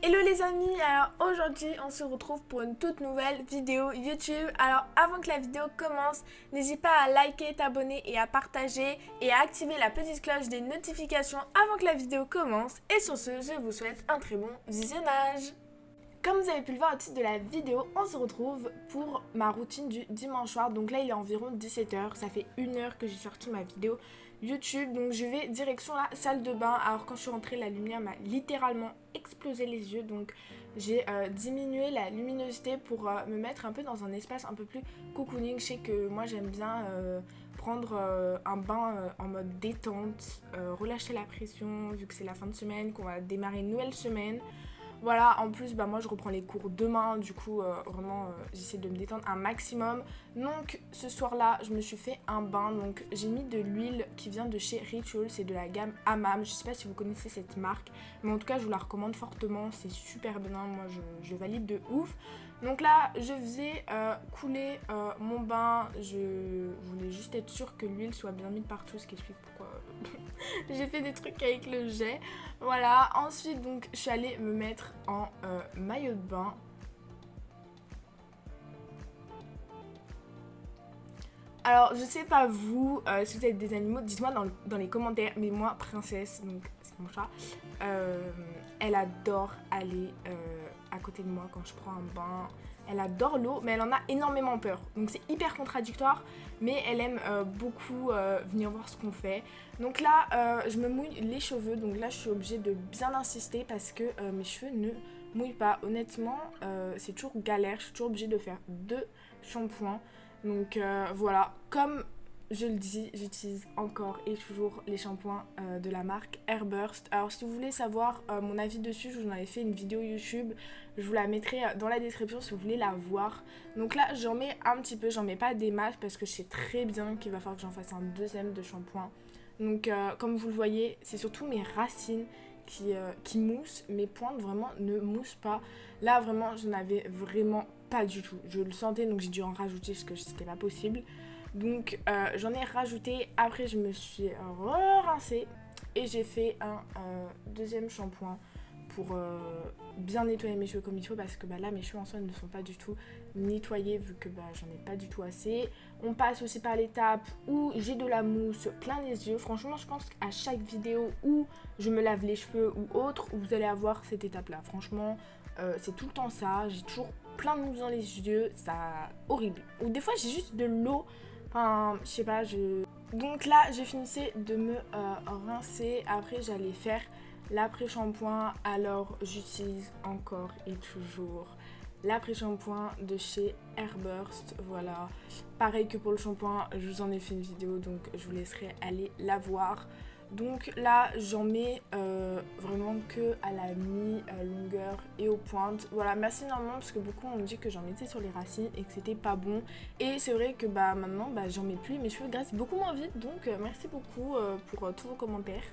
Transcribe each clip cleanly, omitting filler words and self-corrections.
Hello les amis, alors aujourd'hui on se retrouve pour une toute nouvelle vidéo YouTube. Alors avant que la vidéo commence, n'hésite pas à liker, t'abonner et à partager et à activer la petite cloche des notifications avant que la vidéo commence. Et sur ce, je vous souhaite un très bon visionnage. Comme vous avez pu le voir au titre de la vidéo, on se retrouve pour ma routine du dimanche soir. Donc là il est environ 17h, ça fait 1 heure que j'ai sorti ma vidéo YouTube. Donc je vais direction la salle de bain. Alors quand je suis rentrée, la lumière m'a littéralement explosé les yeux. Donc j'ai diminué la luminosité pour me mettre un peu dans un espace un peu plus cocooning. Je sais que moi j'aime bien prendre un bain en mode détente, relâcher la pression vu que c'est la fin de semaine, qu'on va démarrer une nouvelle semaine. Voilà, en plus, moi je reprends les cours demain, du coup, vraiment, j'essaie de me détendre un maximum. Donc, ce soir-là, je me suis fait un bain. Donc, j'ai mis de l'huile qui vient de chez Ritual, c'est de la gamme Hammam. Je sais pas si vous connaissez cette marque, mais en tout cas, je vous la recommande fortement. C'est super bien, moi je valide de ouf. Donc là, je faisais couler mon bain. Je voulais juste être sûre que l'huile soit bien mise partout, ce qui explique pourquoi j'ai fait des trucs avec le jet. Voilà, ensuite donc je suis allée me mettre en maillot de bain. Alors je sais pas vous, si vous avez des animaux, dites-moi dans les commentaires. Mais moi, Princesse, donc c'est mon chat, elle adore aller à côté de moi quand je prends un bain. Elle adore l'eau, mais elle en a énormément peur. Donc c'est hyper contradictoire, mais elle aime beaucoup venir voir ce qu'on fait. Donc là, je me mouille les cheveux. Donc là, je suis obligée de bien insister parce que mes cheveux ne mouillent pas. Honnêtement, c'est toujours galère. Je suis toujours obligée de faire 2 shampoings. Donc voilà, comme je le dis, j'utilise encore et toujours les shampoings de la marque Airburst. Alors si vous voulez savoir mon avis dessus, je vous en avais fait une vidéo YouTube. Je vous la mettrai dans la description si vous voulez la voir. Donc là, j'en mets un petit peu, j'en mets pas des masses parce que je sais très bien qu'il va falloir que j'en fasse un deuxième de shampoing. Donc comme vous le voyez, c'est surtout mes racines qui moussent. Mes pointes vraiment ne moussent pas. Là vraiment, je n'avais vraiment pas du tout. Je le sentais, donc j'ai dû en rajouter parce que c'était pas possible. Donc j'en ai rajouté. Après, je me suis rincée et j'ai fait un deuxième shampoing pour bien nettoyer mes cheveux comme il faut, parce que là mes cheveux en soi ne sont pas du tout nettoyés vu que j'en ai pas du tout assez. On passe aussi par l'étape où j'ai de la mousse plein les yeux. Franchement, je pense qu'à chaque vidéo où je me lave les cheveux ou autre, vous allez avoir cette étape là. Franchement, c'est tout le temps ça. J'ai toujours plein de mousse dans les yeux, ça horrible. Ou des fois j'ai juste de l'eau, enfin je sais pas, donc là j'ai finissé de me rincer. Après j'allais faire l'après-shampoing. Alors j'utilise encore et toujours l'après-shampoing de chez Airburst. Voilà, pareil que pour le shampoing, je vous en ai fait une vidéo, donc je vous laisserai aller la voir. Donc là j'en mets vraiment que à la mi-longueur et aux pointes. Voilà, merci énormément parce que beaucoup ont dit que j'en mettais sur les racines et que c'était pas bon. Et c'est vrai que maintenant j'en mets plus, mes cheveux graissent beaucoup moins vite. Donc merci beaucoup pour tous vos commentaires.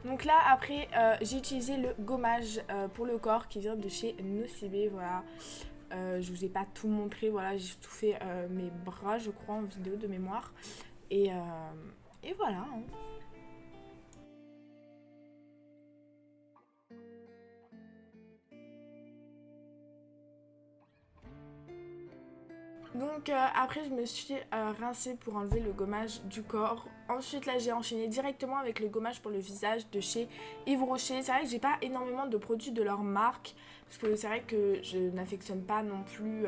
Donc là après j'ai utilisé le gommage pour le corps qui vient de chez Nocibé. Voilà, je vous ai pas tout montré, voilà, j'ai tout fait mes bras je crois en vidéo de mémoire. Et voilà hein. Donc après je me suis rincée pour enlever le gommage du corps. Ensuite là j'ai enchaîné directement avec le gommage pour le visage de chez Yves Rocher. C'est vrai que j'ai pas énormément de produits de leur marque, parce que c'est vrai que je n'affectionne pas non plus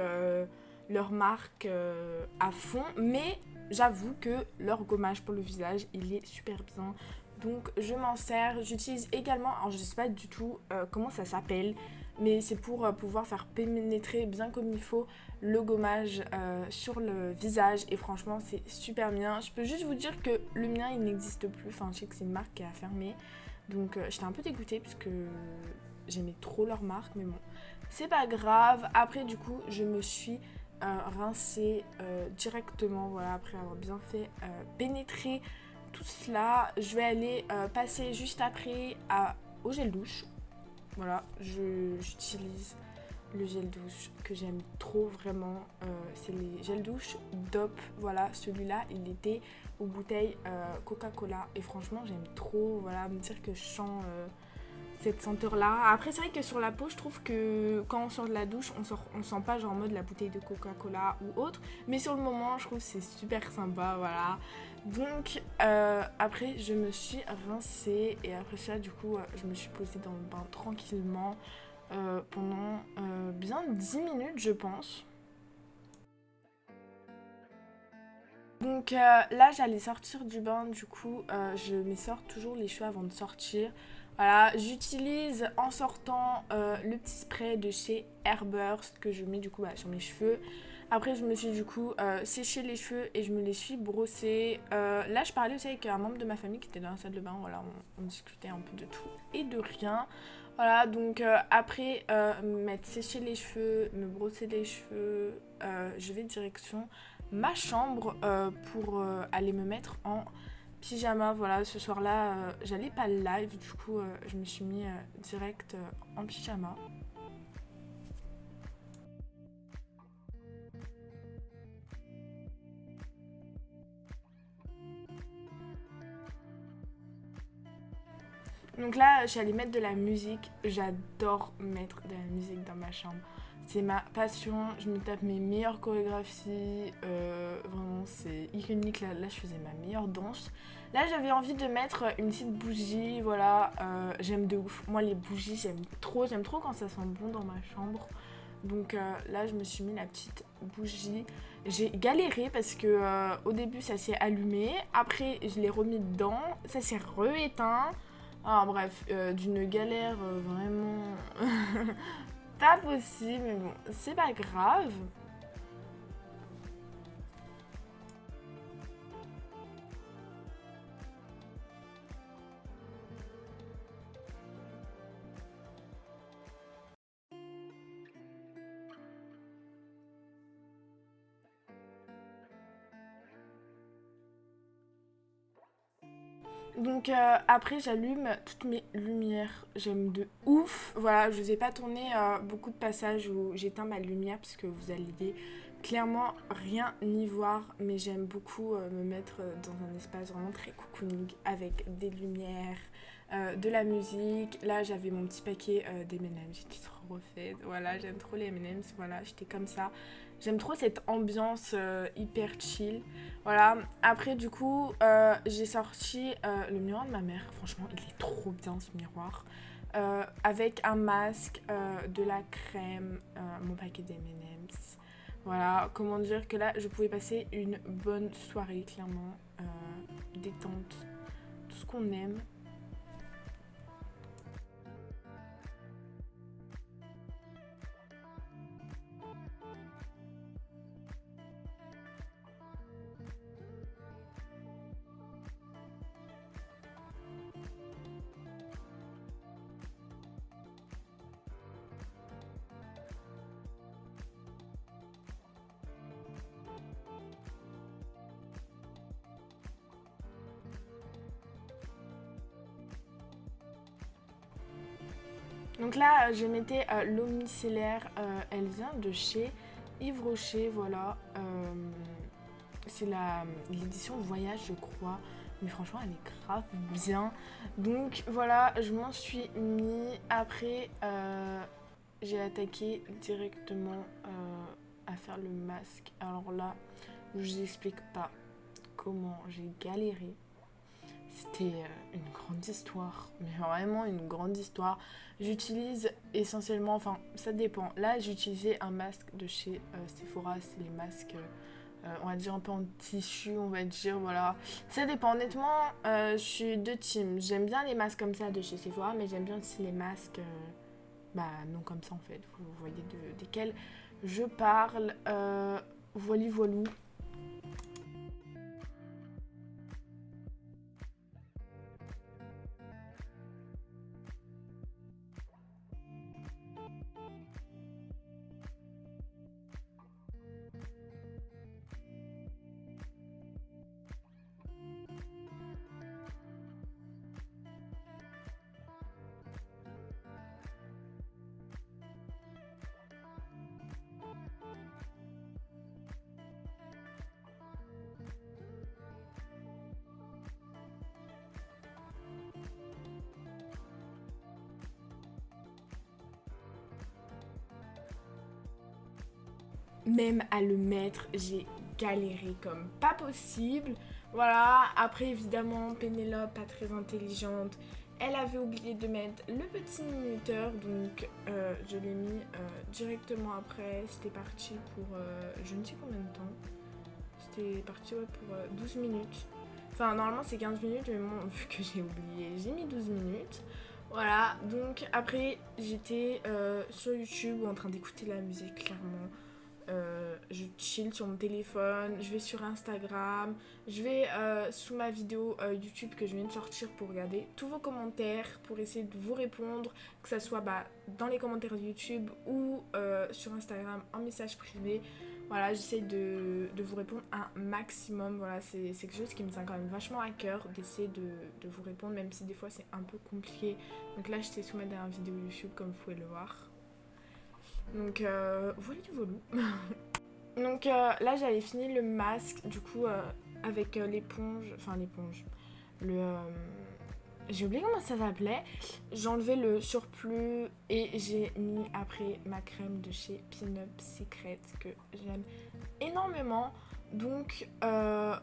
leur marque à fond. Mais j'avoue que leur gommage pour le visage il est super bien. Donc je m'en sers. J'utilise également, alors je sais pas du tout comment ça s'appelle, mais c'est pour pouvoir faire pénétrer bien comme il faut le gommage sur le visage. Et franchement c'est super bien. Je peux juste vous dire que le mien il n'existe plus. Enfin je sais que c'est une marque qui a fermé. Donc j'étais un peu dégoûtée parce que j'aimais trop leur marque. Mais bon, c'est pas grave. Après du coup je me suis rincée directement. Voilà, après avoir bien fait pénétrer tout cela. Je vais aller passer juste après au gel douche. Voilà, j'utilise le gel douche que j'aime trop vraiment. C'est les gels douche DOP. Voilà, celui-là, il était aux bouteilles Coca-Cola. Et franchement, j'aime trop. Voilà, me dire que je sens cette senteur là. Après c'est vrai que sur la peau je trouve que quand on sort de la douche on sent pas genre en mode la bouteille de Coca-Cola ou autre, mais sur le moment je trouve que c'est super sympa, voilà. Donc après je me suis rincée et après ça du coup je me suis posée dans le bain tranquillement pendant bien 10 minutes je pense. Donc là j'allais sortir du bain, du coup je m'essore toujours les cheveux avant de sortir. Voilà, j'utilise en sortant le petit spray de chez Airburst que je mets du coup sur mes cheveux. Après je me suis du coup séché les cheveux et je me les suis brossés. Là je parlais aussi avec un membre de ma famille qui était dans la salle de bain, voilà, on discutait un peu de tout et de rien. Voilà, donc après m'être séché les cheveux, me brosser les cheveux, je vais direction ma chambre pour aller me mettre en pyjama. Voilà, ce soir-là, j'allais pas live, du coup, je me suis mis direct en pyjama. Donc là, j'allais mettre de la musique. J'adore mettre de la musique dans ma chambre. C'est ma passion. Je me tape mes meilleures chorégraphies. Vraiment, c'est iconique. Là, je faisais ma meilleure danse. Là, j'avais envie de mettre une petite bougie. Voilà, j'aime de ouf. Moi, les bougies, j'aime trop. J'aime trop quand ça sent bon dans ma chambre. Donc là, je me suis mis la petite bougie. J'ai galéré parce que au début, ça s'est allumé. Après, je l'ai remis dedans. Ça s'est rééteint. Ah, bref, d'une galère vraiment pas possible, mais bon, c'est pas grave. Donc après j'allume toutes mes lumières, j'aime de ouf. Voilà, je vous ai pas tourné beaucoup de passages où j'éteins ma lumière parce que vous alliez clairement rien y voir, mais j'aime beaucoup me mettre dans un espace vraiment très cocooning avec des lumières, de la musique. Là j'avais mon petit paquet d'M&M's, j'étais trop refaite. Voilà, j'aime trop les M&M's, voilà, j'étais comme ça. J'aime trop cette ambiance hyper chill. Voilà, après du coup, j'ai sorti le miroir de ma mère. Franchement, il est trop bien ce miroir. Avec un masque, de la crème, mon paquet d'M&M's. Voilà, comment dire que là, je pouvais passer une bonne soirée, clairement. Détente, tout ce qu'on aime. Donc là, je mettais l'eau micellaire. Elle vient de chez Yves Rocher, voilà. C'est l'édition Voyage, je crois. Mais franchement, elle est grave bien. Donc voilà, je m'en suis mis. Après, j'ai attaqué directement à faire le masque. Alors là, je vous explique pas comment j'ai galéré. C'était une grande histoire, mais vraiment une grande histoire. J'utilise essentiellement, enfin ça dépend. Là j'utilisais un masque de chez Sephora, c'est les masques, on va dire un peu en tissu, on va dire, voilà. Ça dépend, honnêtement, je suis de team. J'aime bien les masques comme ça de chez Sephora, mais j'aime bien aussi les masques, non comme ça en fait, vous voyez desquels je parle. Voili voilou. même à le mettre, j'ai galéré comme pas possible. Voilà, après évidemment Pénélope, pas très intelligente, elle avait oublié de mettre le petit minuteur, donc je l'ai mis directement après. C'était parti pour je ne sais combien de temps. C'était parti ouais, pour 12 minutes. Enfin, normalement c'est 15 minutes, mais bon, vu que j'ai oublié, j'ai mis 12 minutes. Voilà, donc après j'étais sur YouTube en train d'écouter la musique, clairement. Je chill sur mon téléphone, je vais sur Instagram, je vais sous ma vidéo YouTube que je viens de sortir pour regarder tous vos commentaires, pour essayer de vous répondre, que ce soit dans les commentaires de YouTube ou sur Instagram en message privé. Voilà, j'essaie de vous répondre un maximum. Voilà, c'est quelque chose qui me tient quand même vachement à cœur d'essayer de vous répondre, même si des fois c'est un peu compliqué. Donc là, j'étais sous ma dernière vidéo YouTube, comme vous pouvez le voir. Donc voilà du volou. Donc là j'avais fini le masque du coup avec l'éponge, enfin l'éponge, j'ai oublié comment ça s'appelait. J'ai enlevé le surplus et j'ai mis après ma crème de chez Pin-Up Secret que j'aime énormément. Donc là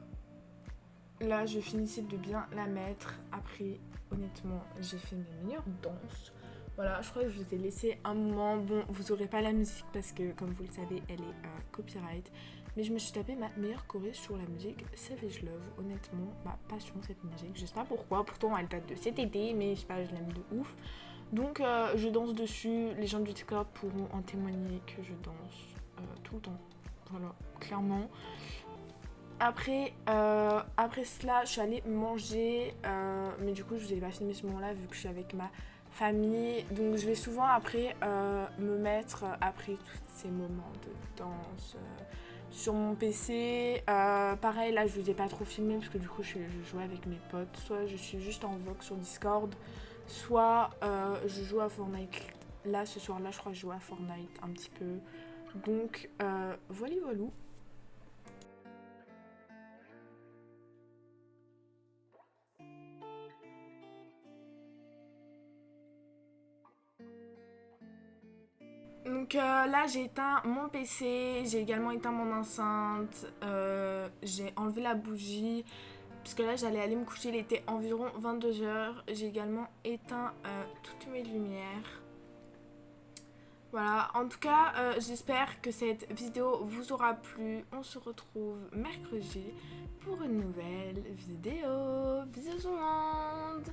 je finissais de bien la mettre. Après honnêtement j'ai fait mes meilleures danses. Voilà, je crois que je vous ai laissé un moment. Bon, vous aurez pas la musique parce que, comme vous le savez, elle est copyright. Mais je me suis tapé ma meilleure choré sur la musique Savage Love. Honnêtement, ma passion cette musique. Je sais pas pourquoi. Pourtant, elle date de cet été, mais je sais pas, je l'aime de ouf. Donc, je danse dessus. Les gens du Discord pourront en témoigner que je danse tout le temps. Voilà, clairement. Après cela, je suis allée manger. Mais du coup, je vous ai pas filmé ce moment-là vu que je suis avec ma famille, donc je vais souvent après me mettre après tous ces moments de danse sur mon PC. Pareil là je vous ai pas trop filmé parce que du coup je jouais avec mes potes, soit je suis juste en vogue sur Discord, soit je joue à Fortnite. Là ce soir là je crois que je joue à Fortnite un petit peu, donc voilà. Donc là j'ai éteint mon PC, j'ai également éteint mon enceinte, j'ai enlevé la bougie parce que là j'allais aller me coucher, il était environ 22h. J'ai également éteint toutes mes lumières. Voilà, en tout cas j'espère que cette vidéo vous aura plu. On se retrouve mercredi pour une nouvelle vidéo. Bisous tout le monde.